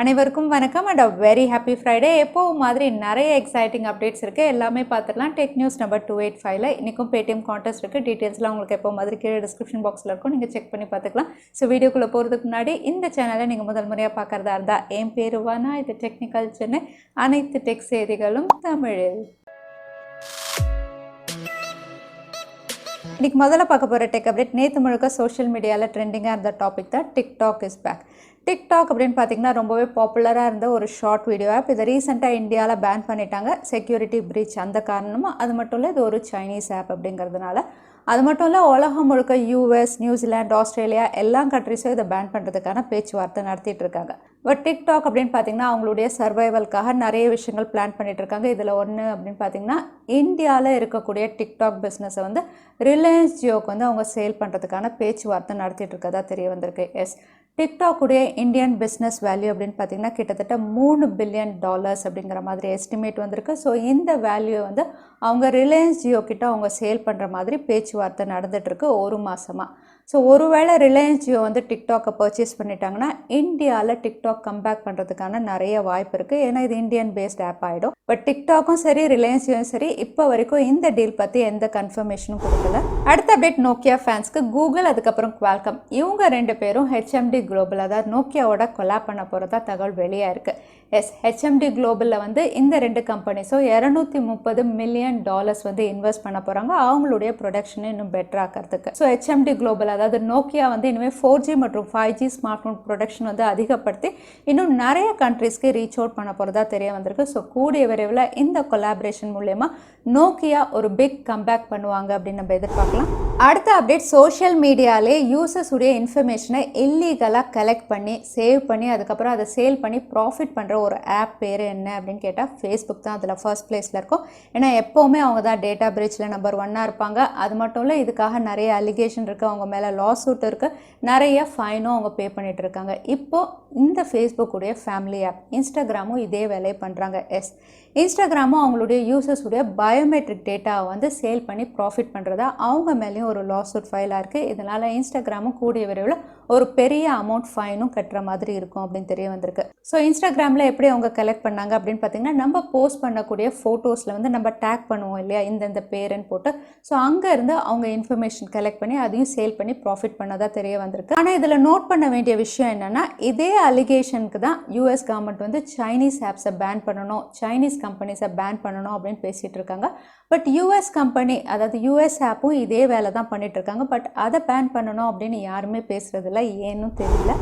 அனைவருக்கும் வணக்கம் and very happy Friday. எப்போவும் மாதிரி நிறைய எக்ஸைட்டிங் அப்டேட்ஸ் இருக்குது. எல்லாமே பார்த்துக்கலாம். டெக் நியூஸ் நம்பர் 285ல இன்றைக்கும் பேடிஎம் கான்டெஸ்ட் இருக்குது. டீட்டெயில்ஸ்லாம் உங்களுக்கு எப்போ மாதிரி கீழே டிஸ்கிரிப்ஷன் பாக்ஸில் இருக்கும், நீங்கள் செக் பண்ணி பார்த்துக்கலாம். ஸோ வீடியோக்குள்ளே போகிறதுக்கு முன்னாடி இந்த சேனலை நீங்கள் முதல் முறையாக பார்க்குறதா இருந்தால் என் பேர் வானா, இது டெக்னிக்கல் சென்னை, அனைத்து டெக் செய்திகளும் தமிழில். இன்றைக்கி முதல்ல பார்க்க போகிற டெக் அப்டேட் நேற்று முழுக்க சோஷியல் மீடியாவில் ட்ரெண்டிங்காக இருந்த டாபிக் தான் டிக்டாக் இஸ் பேக். டிக்டாக் அப்படின்னு பார்த்தீங்கன்னா ரொம்பவே பாப்புலராக இருந்த ஒரு ஷார்ட் வீடியோ ஆப். இதை ரீசெண்டாக இந்தியாவில் பேன் பண்ணிட்டாங்க, செக்யூரிட்டி பிரீச். அந்த காரணமாக அது மட்டும் இல்லை, இது ஒரு சைனீஸ் ஆப் அப்படிங்கிறதுனால. அது மட்டும் இல்லை, உலகம் முழுக்க யூஎஸ், நியூசிலாந்து, ஆஸ்திரேலியா எல்லா கண்ட்ரிஸும் இதை பேன் பண்ணுறதுக்கான பேச்சுவார்த்தை நடத்திட்டு இருக்காங்க. பட் டிக்டாக் அப்படின்னு பார்த்தீங்கன்னா அவங்களுடைய சர்வைவலுக்காக நிறைய விஷயங்கள் பிளான் பண்ணிட்டு இருக்காங்க. இதில் ஒன்று அப்படின்னு பார்த்தீங்கன்னா இந்தியாவில் இருக்கக்கூடிய டிக்டாக் பிஸ்னஸை வந்து ரிலையன்ஸ் ஜியோக்கு வந்து அவங்க சேல் பண்ணுறதுக்கான பேச்சுவார்த்தை நடத்திட்டு இருக்கதா தெரிய வந்திருக்கு. எஸ், டிக்டாக்குடைய இந்தியன் பிஸ்னஸ் வேல்யூ அப்படின்னு பார்த்தீங்கன்னா கிட்டத்தட்ட $3 பில்லியன் அப்படிங்கிற மாதிரி எஸ்டிமேட் வந்திருக்கு. ஸோ இந்த வேல்யூ வந்து அவங்க ரிலையன்ஸ் ஜியோ கிட்ட அவங்க சேல் பண்ணுற மாதிரி பேச்சுவார்த்தை நடந்துகிட்ருக்கு ஒரு மாதமாக. ஸோ ஒருவேளை ரிலையன்ஸ் ஜியோ வந்து டிக்டாக்கை பர்ச்சேஸ் பண்ணிட்டாங்கன்னா இந்தியாவில் டிக்டாக் கம்பேக் பண்ணுறதுக்கான நிறைய வாய்ப்பு இருக்குது. ஏன்னா இது இந்தியன் பேஸ்ட் ஆப் ஆகிடும். பட் டிக்டாக்கும் சரி, ரிலையன்ஸ் ஜியோவும் சரி, இப்போ வரைக்கும் இந்த டீல் பற்றி எந்த கன்ஃபர்மேஷனும் கொடுக்கல. அடுத்த அப்டேட் நோக்கியா ஃபேன்ஸ்க்கு கூகுள் அதுக்கப்புறம் குவால்காம் இவங்க ரெண்டு பேரும் ஹெச்எம்டி குளோபல், அதாவது நோக்கியாவோட கொலாப் பண்ண போகிறதா தகவல் வெளியாக இருக்குது. எஸ், ஹெச்எம்டி குளோபலில் வந்து இந்த ரெண்டு கம்பெனிஸும் $230 மில்லியன் வந்து இன்வெஸ்ட் பண்ண போகிறாங்க அவங்களுடைய ப்ரொடக்ஷனை இன்னும் பெட்டர் ஆக்கிறதுக்கு. ஸோ ஹெச்எம்டி குளோபல் அதாவது நோக்கியா வந்து இனிமேல் 4G மற்றும் 5G ஸ்மார்ட் ஃபோன் ப்ரொடக்ஷன் வந்து அதிகப்படுத்தி இன்னும் நிறைய கண்ட்ரீஸ்க்கு ரீச் அவுட் பண்ண போகிறதா தெரிய வந்திருக்கு. ஸோ கூடிய விரைவில் இந்த கொலாபரேஷன் மூலயமா நோக்கியா ஒரு பிக் கம்பேக் பண்ணுவாங்க அப்படின்னு நம்ம எதிர்பார்க்கலாம். அடுத்த அப்டேட், சோஷியல் மீடியாலே யூசர்ஸ் உடைய இன்ஃபர்மேஷனை இல்லீகலாக கலெக்ட் பண்ணி சேவ் பண்ணி அதுக்கப்புறம் அதை சேல் பண்ணி ப்ராஃபிட் பண்ணுற ஒரு ஆப் பேர் என்ன அப்படின்னு கேட்டால் ஃபேஸ்புக் தான் அதில் ஃபர்ஸ்ட் பிளேஸில் இருக்கும். ஏன்னா எப்போவுமே அவங்க தான் டேட்டா பிரீச்சில் நம்பர் 1 இருப்பாங்க. அது மட்டும் இல்லை, இதுக்காக நிறைய அலிகேஷன் இருக்குது, அவங்க மேலே லாஸ் சூட் இருக்குது, நிறைய ஃபைனும் அவங்க பே பண்ணிட்டு இருக்காங்க. இப்போது இந்த ஃபேஸ்புக்குடைய ஃபேமிலி ஆப் இன்ஸ்டாகிராமும் இதே வேலையை பண்ணுறாங்க. எஸ், இன்ஸ்டாகிராமும் அவங்களுடைய யூசர்ஸுடைய பயோமெட்ரிக் டேட்டாவை வந்து சேல் பண்ணி ப்ராஃபிட் பண்ணுறதா அவங்க மேலேயும் ஒரு லாஸ் சூட் ஃபைலாக இருக்குது. இதனால் இன்ஸ்டாகிராமும் கூடிய விரைவில் ஒரு பெரிய அமௌண்ட் ஃபைனும் கட்டுற மாதிரி இருக்கும் அப்படின்னு தெரிய வந்திருக்கு. ஸோ இன்ஸ்டாகிராமில் எப்படி அவங்க கலெக்ட் பண்ணாங்க அப்படின்னு பார்த்தீங்கன்னா, நம்ம போஸ்ட் பண்ணக்கூடிய ஃபோட்டோஸில் வந்து நம்ம டேக் பண்ணுவோம் இல்லையா, இந்த பேருன்னு போட்டு. ஸோ அங்கேருந்து அவங்க இன்ஃபர்மேஷன் கலெக்ட் பண்ணி அதையும் சேல் பண்ணி ப்ராஃபிட் பண்ணதாக தெரிய வந்திருக்கு. ஆனால் இதில் நோட் பண்ண வேண்டிய விஷயம் என்னென்னா, இதே அலிகேஷனுக்கு தான் யூஎஸ் கவர்மெண்ட் வந்து சைனீஸ் ஆப்ஸை பேன் பண்ணணும், சைனீஸ் கம்பெனிஸை பேன் பண்ணணும் அப்படின்னு பேசிகிட்டு இருக்காங்க. பட் யூஎஸ் கம்பெனி, அதாவது யூஎஸ் ஆப்பும் இதே வேலை தான் பண்ணிட்டு இருக்காங்க. பட் அதை பேன் பண்ணணும் அப்படின்னு யாருமே பேசுறதில்ல, ஏன்னு தெரியல.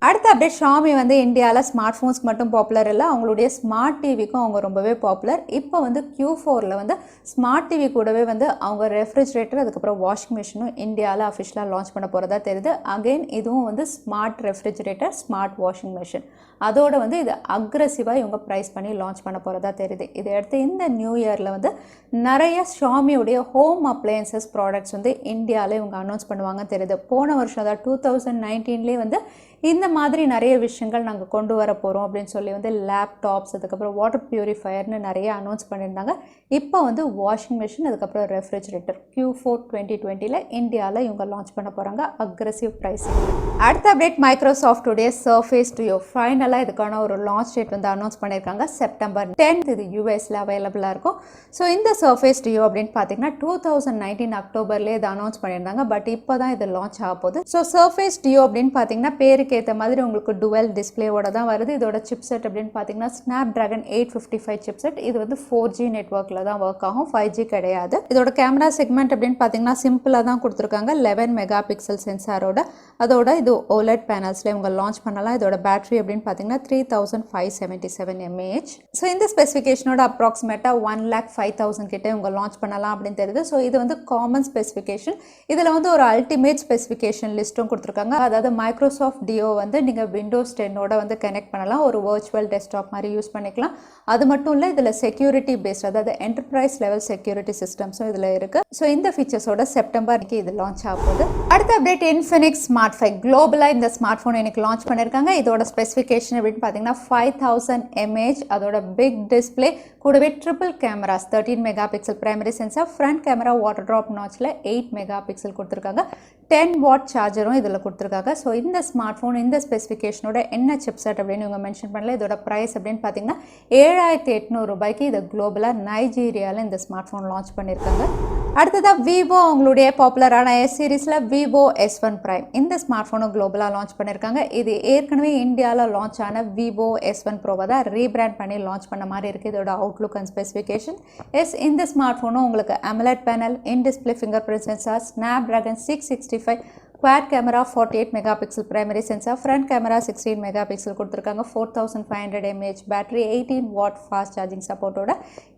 அடுத்த அப்டேட், ஷாமி வந்து இந்தியாவில் ஸ்மார்ட் ஃபோன்ஸ்க்கு மட்டும் பாப்புலர் இல்லை, அவங்களுடைய ஸ்மார்ட் டிவிக்கும் அவங்க ரொம்பவே பாப்புலர். இப்போ வந்து Q4ல் வந்து ஸ்மார்ட் டிவி கூடவே வந்து அவங்க ரெஃப்ரிஜரேட்டர் அதுக்கப்புறம் வாஷிங் மிஷினும் இந்தியாவில் அஃபிஷியலாக லான்ச் பண்ண போகிறதா தெரியுது. அகெயின் இதுவும் வந்து smart refrigerator, smart washing machine, அதோடு வந்து இது அக்ரெசிவாக இவங்க ப்ரைஸ் பண்ணி லான்ச் பண்ண போகிறதா தெரியுது. இதையடுத்து இந்த நியூ இயரில் வந்து நிறைய ஷாமியுடைய ஹோம் அப்ளையன்சஸ் ப்ராடக்ட்ஸ் வந்து இந்தியாவில் இவங்க அனௌன்ஸ் பண்ணுவாங்கன்னு தெரியுது. போன வருஷம் அதாவது 2019 வந்து இந்த மாதிரி நிறைய விஷயங்கள் நாங்கள் கொண்டு வர போகிறோம் அப்படின்னு சொல்லி வந்து லேப்டாப்ஸ் அதுக்கப்புறம் வாட்டர் பியூரிஃபயர்னு நிறைய அனௌன்ஸ் பண்ணியிருந்தாங்க. இப்போ வந்து வாஷிங் மிஷின் அதுக்கப்புறம் ரெஃப்ரிஜரேட்டர் Q4 2020 இந்தியாவில் இவங்க லான்ச் பண்ண போகிறாங்க அக்ரெசிவ் ப்ரைஸிங். அடுத்த அப்டேட், மைக்ரோசாஃப்டுடைய சர்ஃபேஸ் டியோ ஃபைனலாக இதுக்கான ஒரு லான்ச் டேட் வந்து அனௌன்ஸ் பண்ணியிருக்காங்க. September 10 இது யூஎஸில் அவைலபிளாக இருக்கும். ஸோ இந்த சர்ஃபேஸ் டியோ அப்படின்னு பார்த்தீங்கன்னா 2019 அக்டோபர்லேயே இதை அனௌன்ஸ் பண்ணியிருந்தாங்க. பட் இப்போ தான் இது லான்ச் ஆக போகுது. ஸோ சர்ஃபேஸ் டியோ அப்படின்னு பார்த்தீங்கன்னா பேருக்கு ஏற்ற மாதிரி உங்களுக்கு டுவெல் டிஸ்பிளேவோட தான் வருது. இதோட சிப்செட் அப்படின்னு பார்த்தீங்கன்னா Snapdragon 855 சிப்செட். இது வந்து 4G நெட்வொர்க்கில் தான் ஒர்க் ஆகும், 5G கிடையாது. இதோட கேமரா செக்மெண்ட் அப்படின்னு பார்த்தீங்கன்னா சிம்பிளாக தான் கொடுத்துருக்காங்க, 11 மெகா பிக்சல் சென்சாரோட. அதோட இது OLED பேனல்ஸில் இவங்க லான்ச் பண்ணலாம். இதோட பேட்டரி அப்படின்னு பார்த்தீங்கன்னா 3577 mAh. ஸோ இந்த ஸ்பெசிஃபிகேஷனோட அப்ராக்சிமேட்டாக 1,05,000 கிட்ட இவங்க லான்ச் பண்ணலாம் அப்படின்னு தெரியுது. ஸோ இது வந்து காமன் ஸ்பெசிஃபிகேஷன். இதில் வந்து ஒரு அல்டிமேட் ஸ்பெசிஃபிகேஷன் லிஸ்ட்டும் கொடுத்துருக்காங்க. அதாவது மைக்ரோசாஃப்ட் டியோ வந்து நீங்கள் விண்டோஸ் 10ஓட வந்து கனெக்ட் பண்ணலாம், ஒரு வர்ச்சுவல் டெஸ்க்டாப் மாதிரி யூஸ் பண்ணிக்கலாம். அது மட்டும் இல்லை, இதில் செக்யூரிட்டி பேஸ்ட் அதாவது என்டர்பிரைஸ் லெவல் செக்யூரிட்டி சிஸ்டம்ஸும் இதில் இருக்குது. ஸோ இந்த ஃபீச்சர்ஸோட செப்டம்பருக்கு இது லான்ச் ஆகுது. அடுத்த அப்டேட், இன்ஃபினிக்ஸ் ஸ்மார்ட் 5 குளோபலாக இந்த ஸ்மார்ட் ஃபோன் எனக்கு லான்ச் பண்ணியிருக்காங்க. இதோட ஸ்பெசிஃபிகேஷன் அப்படின்னு பார்த்தீங்கன்னா 5000 mAh, அதோட பிக் டிஸ்பிளே கூடவே triple cameras, 13 mega pixel primary sensor, front camera water drop நாச்சில் 8 மெகா பிக்சல் கொடுத்துருக்காங்க, 10 வாட் சார்ஜரும் இதில் கொடுத்துருக்காங்க. ஸோ இந்த ஸ்மார்ட் ஃபோன் ஃபோன் இந்த ஸ்பெசிஃபிகேஷனோட என்ன சிப்செட் அப்படின்னு இவங்க மென்ஷன் பண்ணல. இதோட ப்ரைஸ் அப்படின்னு பார்த்தீங்கன்னா 7,800 ரூபாய்க்கு இது குளோபலாக நைஜீரியாவில் இந்த ஸ்மார்ட் ஃபோன் லான்ச் பண்ணியிருக்காங்க. அடுத்ததாக விவோ அவங்களுடைய பாப்புலரான எஸ் சீரீஸில் விவோ S1 Prime இந்த ஸ்மார்ட் ஃபோனை குளோபலாக லான்ச் பண்ணியிருக்காங்க. இது ஏற்கனவே இந்தியாவில் லான்ச் ஆன விவோ S1 Proவை தான் ரீபிராண்ட் பண்ணி லான்ச் பண்ண மாதிரி இருக்குது. இதோட அவுட்லுக் அண்ட் ஸ்பெசிஃபிகேஷன் இந்த ஸ்மார்ட் ஃபோனும் உங்களுக்கு AMOLED panel, in display finger print sensor, Snapdragon 665 quad camera, 48 megapixel primary sensor, front camera 16 megapixel கொடுத்துருக்காங்க, 4500 mAh battery, 18 watt fast charging சப்போர்ட்டோட.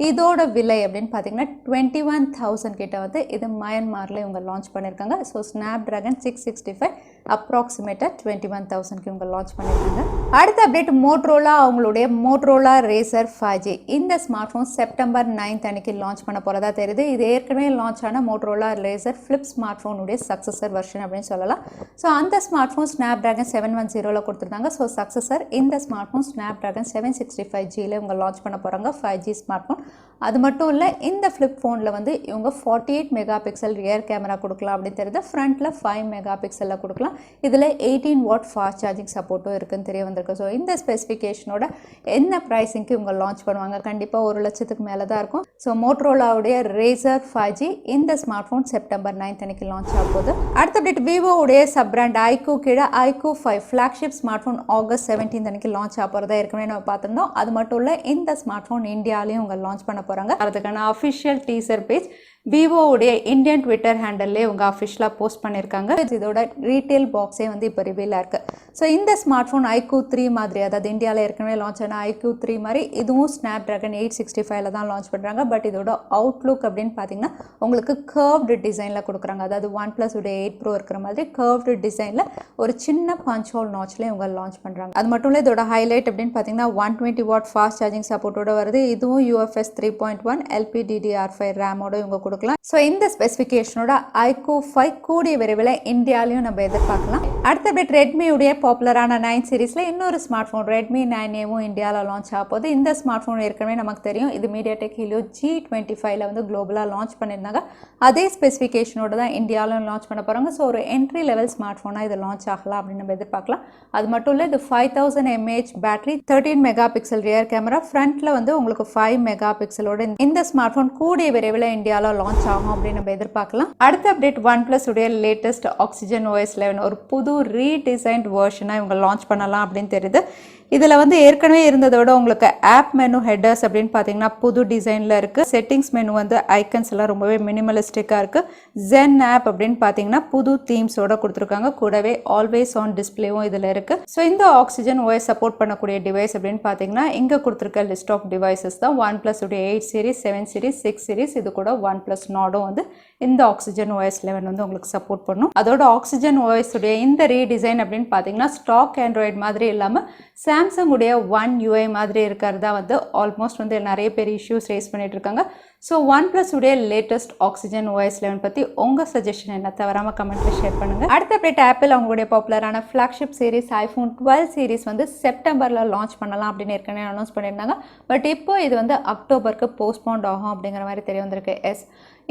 இதோட விலை அப்படின்னு பார்த்தீங்கன்னா 21,000 கிட்ட வந்து இது மயன்மாரில் இவங்க லான்ச் பண்ணியிருக்காங்க. ஸோ Snapdragon 665 அப்ராக்சிமேட்டாக 21,000க்கு இவங்க லான்ச் பண்ணியிருக்காங்க. அடுத்த அப்டேட் மோட்டோரோலா அவங்களுடைய மோட்டோரோலா RAZR 5G இந்த ஸ்மார்ட் ஃபோன் செப்டம்பர் 9 அன்னைக்கு லான்ச் பண்ண போகிறதா தெரியுது. இது ஏற்கனவே லான்ச் ஆன மோட்டோரோலா RAZR ஃப்ளிப் ஸ்மார்ட் ஃபோனுடைய சக்ஸஸர் வெர்ஷன் அப்படின்னு சொல்லலாம். ஸோ அந்த ஸ்மார்ட் ஃபோன் Snapdragon 710 கொடுத்துருந்தாங்க. ஸோ சக்ஸஸர் இந்த ஸ்மார்ட் ஃபோன் Snapdragon 765Gல இவங்க லான்ச் பண்ண போகிறாங்க 5G ஸ்மார்ட் ஃபோன். அது மட்டும் இல்லை, இந்த ஃப்ளிப் ஃபோனில் வந்து இவங்க 48 மெகாபிக்சல் ரியர் கேமரா கொடுக்கலாம் அப்படின்னு தெரியுது. ஃப்ரண்ட்டில் 5 மெகாபிக்சலில் கொடுக்கலாம். இதில் 18 வாட் ஃபாஸ்ட் சார்ஜிங் சப்போர்ட்டும் இருக்குன்னு தெரிய வந்திருக்கு. ஸோ இந்த ஸ்பெசிஃபிகேஷனோட என்ன ப்ரைஸிங்க்கு இவங்க லான்ச் பண்ணுவாங்க, கண்டிப்பாக 1 லட்சத்துக்கு மேலே தான் இருக்கும். ஸோ மோட்டோரோலாவுடைய RAZR 5G இந்த ஸ்மார்ட் ஃபோன் செப்டம்பர் 9 அன்னைக்கு லான்ச் ஆக போகுது. அடுத்த அப்டேட் விவோவுடைய சப் பிராண்ட் iQOO கீழே iQOO 5 flagship smart phone August 17 அன்னைக்கு லான்ச் ஆக போகிறதா ஏற்கனவே நம்ம பார்த்துருந்தோம். அது மட்டும் இல்லை, இந்த ஸ்மார்ட் ஃபோன் இந்தியாவிலையும் இவங்க லான்ச் பண்ண போகிறாங்க. அதுக்கான அஃபிஷியல் டீசர் பேஜ் விவோவுடைய இந்தியன் ட்விட்டர் ஹேண்டல்லே இவங்க அஃபிஷியலாக போஸ்ட் பண்ணியிருக்காங்க. இதோட ரீட்டெயில் பாக்ஸே வந்து இப்போ ரிவீலாக இருக்குது. ஸோ இந்த ஸ்மார்ட் ஃபோன் iQOO 3 மாதிரி, அதாவது இந்தியாவில் ஏற்கனவே லான்ச் ஆன iQOO 3 மாதிரி இதுவும் Snapdragon 865 தான் லான்ச் பண்ணுறாங்க. பட் இதோட அவுட்லுக் அப்படின்னு பார்த்தீங்கன்னா உங்களுக்கு கர்வ்டு டிசைனில் கொடுக்குறாங்க. அதாவது OnePlus 8 Pro இருக்கிற மாதிரி கர்வ்டு டிசைனில் ஒரு சின்ன பஞ்ச் ஹோல் நாட்ச்லேயே இவங்க லான்ச் பண்ணுறாங்க. அது மட்டும் இல்லை, இதோட ஹைலைட் அப்படின்னு பார்த்தீங்கன்னா 120 வாட் ஃபாஸ்ட் சார்ஜிங் சப்போர்ட்டோட வருது. இதுவும் UFS 3.1 LPDDR5 ரேமோட இவங்க கொடுக்கலாம். ஸோ இந்த ஸ்பெசிஃபிகேஷனோட iQOO 5 கூடிய விரைவில் இந்தியாலையும் நம்ம எதிர்பார்க்கலாம். அடுத்த அப்டேட் ரெட்மியுடைய பாப்புலரான 9 சீரீஸில் இன்னொரு ஸ்மார்ட் ஃபோன் Redmi 9Aவும் இந்தியாவில் லான்ச் ஆக போகுது. இந்த ஸ்மார்ட் ஃபோன் ஏற்கனவே நமக்கு தெரியும், இது MediaTek Helio G25ல வந்து குளோபலாக லான்ச் பண்ணியிருந்தாங்க. அதே ஸ்பெசிஃபிகேஷனோட தான் இந்தியாவிலும் லான்ச் பண்ண போகிறாங்க. ஸோ ஒரு என்ட்ரி லெவல் ஸ்மார்ட் ஃபோனாக இது லான்ச் ஆகலாம் அப்படின்னு நம்ம எதிர்பார்க்கலாம். அது மட்டும் இல்லை, இது 5000 mAh battery, 13 megapixel rear camera, ஃப்ரண்ட்டில் வந்து உங்களுக்கு 5 மெகாபிக்சலோட இந்த ஸ்மார்ட் ஃபோன் கூடிய விரைவில் இந்தியாவில் லான்ச் ஆகும் அப்படின்னு நம்ம எதிர்பார்க்கலாம். அடுத்த அப்டேட் OnePlus உடைய லேட்டஸ்ட் Oxygen OS 11 ஒரு புது ரீடிசைன்ட் வெர்ஷனாக இவங்க லான்ச் பண்ணலாம் அப்படின்னு தெரியுது. இதில் வந்து ஏற்கனவே இருந்ததோட உங்களுக்கு ஆப் மெனு ஹெட்டர்ஸ் அப்படின்னு பார்த்தீங்கன்னா புது டிசைனில் இருக்குது. செட்டிங்ஸ் மெனு வந்து ஐக்கன்ஸ் எல்லாம் ரொம்பவே மினிமலிஸ்டிக்காக இருக்குது. ஜென் ஆப் அப்படின்னு பார்த்தீங்கன்னா புது தீம்ஸோட கொடுத்துருக்காங்க. கூடவே ஆல்வேஸ் ஆன் டிஸ்பிளேவும் இதில் இருக்குது. ஸோ இந்த Oxygen OS சப்போர்ட் பண்ணக்கூடிய டிவைஸ் அப்படின்னு பார்த்தீங்கன்னா இங்கே கொடுத்துருக்க லிஸ்ட் ஆஃப் டிவைசஸ் தான் OnePlus உடைய 8 சீரிஸ், 7 சீரிஸ், 6 சீரிஸ். இது கூட OnePlus Nordம் வந்து இந்த Oxygen OS 11 வந்து உங்களுக்கு சப்போர்ட் பண்ணும். அதோட Oxygen OS உடைய இந்த ரீடிசைன் அப்படின்னு பார்த்தீங்கன்னா ஸ்டாக் ஆண்ட்ராய்டு மாதிரி இல்லாமல் சாம்சங் உடைய OneUI மாதிரி இருக்கிறதா வந்து ஆல்மோஸ்ட் வந்து நிறைய பேர் இஷ்யூஸ் ரேஸ் பண்ணிட்டு இருக்காங்க. ஸோ OnePlus உடைய லேட்டஸ்ட் Oxygen OS 11 பற்றி உங்கள் சஜஷன் என்ன, தவறாமல் கமெண்ட்டில் ஷேர் பண்ணுங்கள். அடுத்த அப்டேட் ஆப்பிள் அவங்களுடைய பாப்புலரான ஃப்ளாக்ஷிப் சீரிஸ் iPhone 12 சீரிஸ் வந்து செப்டம்பரில் லான்ச் பண்ணலாம் அப்படின்னு ஏற்கனவே அனௌன்ஸ் பண்ணியிருந்தாங்க. பட் இப்போ இது வந்து அக்டோபருக்கு போஸ்ட்போண்ட் ஆகும் அப்படிங்கிற மாதிரி தெரிய வந்திருக்கு.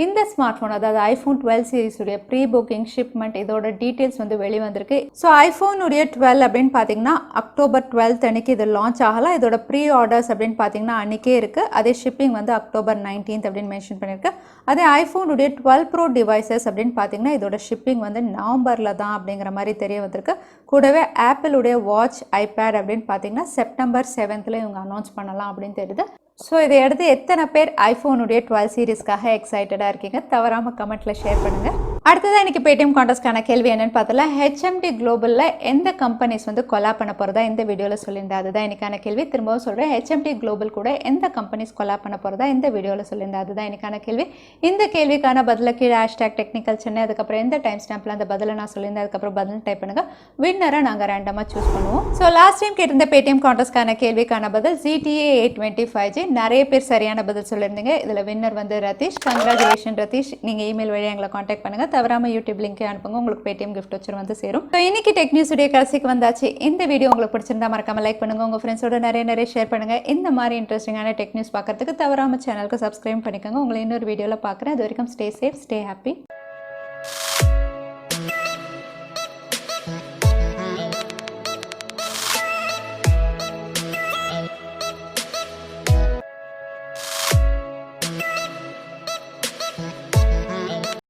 இந்த ஸ்மார்ட் ஃபோன் அதாவது iPhone 12 சீரிஸுடைய ப்ரீ புக்கிங், ஷிப்மெண்ட் இதோட டீட்டெயில்ஸ் வந்து வெளிவந்திருக்கு. ஸோ iPhoneுடைய 12 அப்படின்னு பார்த்தீங்கன்னா அக்டோபர் 12 அன்னைக்கு இது லான்ச் ஆகலாம். இதோட ப்ரீ ஆர்டர்ஸ் அப்படின்னு பார்த்தீங்கன்னா அன்றைக்கே இருக்குது. அதே ஷிப்பிங் வந்து அக்டோபர் 19 அப்படின்னு மென்ஷன் பண்ணியிருக்கு. அதே iPhoneுடைய 12 Pro டிவைசஸ் அப்படின்னு பார்த்தீங்கன்னா இதோட ஷிப்பிங் வந்து நவம்பரில் தான் அப்படிங்கிற மாதிரி தெரிய வந்திருக்கு. கூடவே ஆப்பிளுடைய வாட்ச், ஐபேட் அப்படின்னு பார்த்தீங்கன்னா செப்டம்பர் 7th இவங்க அனௌன்ஸ் பண்ணலாம் அப்படின்னு தெரியுது. ஸோ இதை அடுத்து எத்தனை பேர் iPhoneுடைய 12 சீரிஸ்க்காக எக்ஸைட்டடாக இருக்கீங்க, தவறாமல் கமெண்ட்டில் ஷேர் பண்ணுங்கள். அடுத்ததான் இன்றைக்கி Paytm Contestக்கான கேள்வி என்னென்னு பார்த்தல, HMD Globalல எந்த கம்பெனிஸ் வந்து கொலா பண்ண போகிறதா இந்த வீடியோவில் சொல்லியிருந்தேன். அதுதான் இன்றைக்கான கேள்வி. திரும்பவும் சொல்கிறேன், HMD Global கூட எந்த கம்பெனிஸ் கொலா பண்ண போகிறதா இந்த வீடியோவில் சொல்லியிருந்தேன். அதுதான் இன்றைக்கான கேள்வி. இந்த கேள்விக்கான பதில கீழே #technicalchennai அதுக்கப்புறம் எந்த டைம் ஸ்டாம்பில் அந்த பதிலை நான் சொல்லியிருந்தேன் அதுக்கப்புறம் பதில் டைப் பண்ணுங்கள். வின்னரை நாங்கள் ரேண்டமாக சூஸ் பண்ணுவோம். ஸோ லாஸ்ட் டைம் கேட்டிருந்த Paytm Contestக்கான கேள்விக்கான பதில் GTA 825G. நிறைய பேர் சரியான பதில் சொல்லியிருந்தீங்க. இதில் வின்னர் வந்து ரதீஷ். கங்க்ராச்சுலேஷன் ரதீஷ். நீங்கள் இமெயில் வழியாக எங்களை காண்டாக்ட் பண்ணுங்கள். தவறாமல் யூடியூப் லிங்க் அனுப்புங்க, உங்களுக்கு Paytm கிஃப்ட் வச்சு வந்து சேரும். ஸோ இன்னைக்கு டெக் நியூஸ் உடைய கடைசிக்கு வந்தாச்சு. இந்த வீடியோ உங்களுக்கு பிடிச்சிருந்தா மறக்காம லைக் பண்ணுங்க, உங்கள் ஃப்ரெண்ட்ஸோட நிறைய ஷேர் பண்ணுங்க. இந்த மாதிரி இன்ட்ரெஸ்டிங்கான டெக் நியூஸ் பார்க்கறதுக்கு தவறாமல் சேனலுக்கு சப்ஸ்கிரைப் பண்ணிக்கோங்க. உங்களை இன்னொரு வீடியோவில் பார்க்குறேன். அது வரைக்கும் ஸ்டே சேஃப், ஸ்டே ஹாப்பி.